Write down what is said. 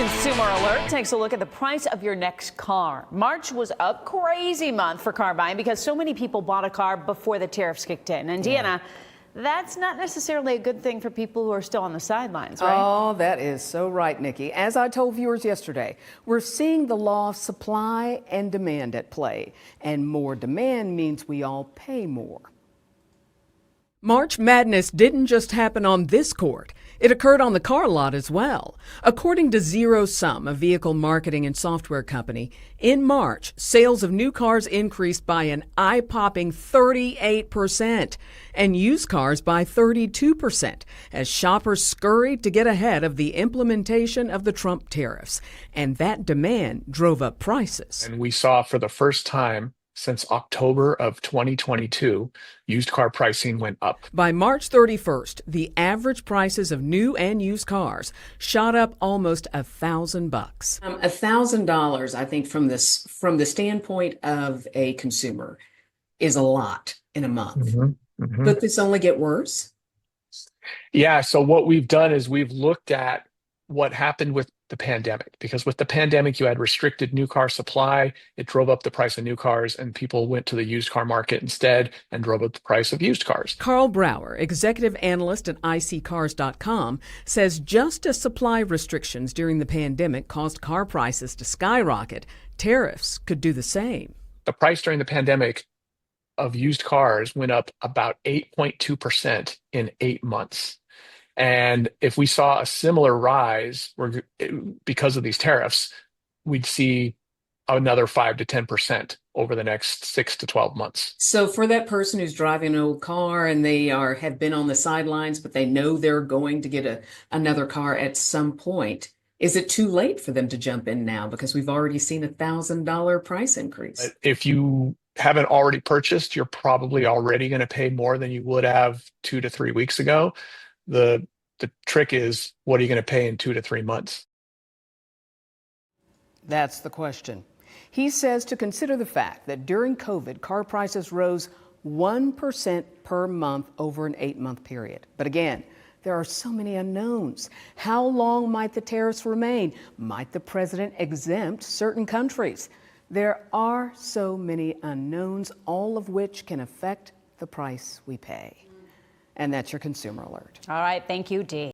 Consumer Alert takes a look at the price of your next car. March was a crazy month for car buying because so many people bought a car before the tariffs kicked in. And Deanna, that's not necessarily a good thing for people who are still on the sidelines, right? Oh, that is so right, Nikki. As I told viewers yesterday, we're seeing the law of supply and demand at play. And more demand means we all pay more. March Madness didn't just happen on this court. It occurred on the car lot as well. According to ZeroSum, a vehicle marketing and software company, in March, sales of new cars increased by an eye-popping 38% and used cars by 32% as shoppers scurried to get ahead of the implementation of the Trump tariffs. And that demand drove up prices. And we saw for the first time since October of 2022, used car pricing went up. By March 31st, the average prices of new and used cars shot up almost $1,000. $1,000, I think, from the standpoint of a consumer, is a lot in a month. But this only get worse? Yeah. So what we've done is we've looked at what happened with the pandemic, because with the pandemic, you had restricted new car supply. It drove up the price of new cars and people went to the used car market instead and drove up the price of used cars. Carl Brower, executive analyst at iSeeCars.com, says just as supply restrictions during the pandemic caused car prices to skyrocket, tariffs could do the same. The price during the pandemic of used cars went up about 8.2% in 8 months. And if we saw a similar rise because of these tariffs, we'd see another 5 to 10% over the next 6 to 12 months. So for that person who's driving an old car and they have been on the sidelines, but they know they're going to get another car at some point, is it too late for them to jump in now because we've already seen $1,000 price increase? If you haven't already purchased, you're probably already going to pay more than you would have 2 to 3 weeks ago. The trick is, what are you going to pay in 2 to 3 months? That's the question. He says to consider the fact that during COVID, car prices rose 1% per month over an 8-month period. But again, there are so many unknowns. How long might the tariffs remain? Might the president exempt certain countries? There are so many unknowns, all of which can affect the price we pay. And that's your Consumer Alert. All right. Thank you, Dee.